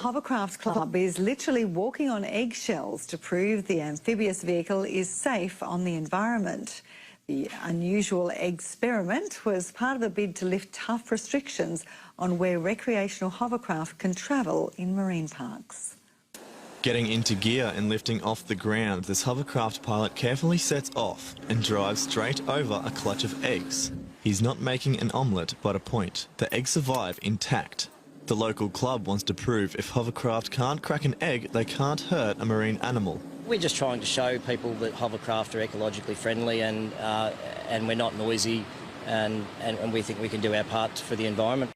Hovercraft Club is literally walking on eggshells to prove the amphibious vehicle is safe on the environment. The unusual experiment was part of a bid to lift tough restrictions on where recreational hovercraft can travel in marine parks. Getting into gear and lifting off the ground, this hovercraft pilot carefully sets off and drives straight over a clutch of eggs. He's not making an omelette, but a point. The eggs survive intact. The local club wants to prove if hovercraft can't crack an egg, they can't hurt a marine animal. We're just trying to show people that hovercraft are ecologically friendly and we're not noisy and we think we can do our part for the environment.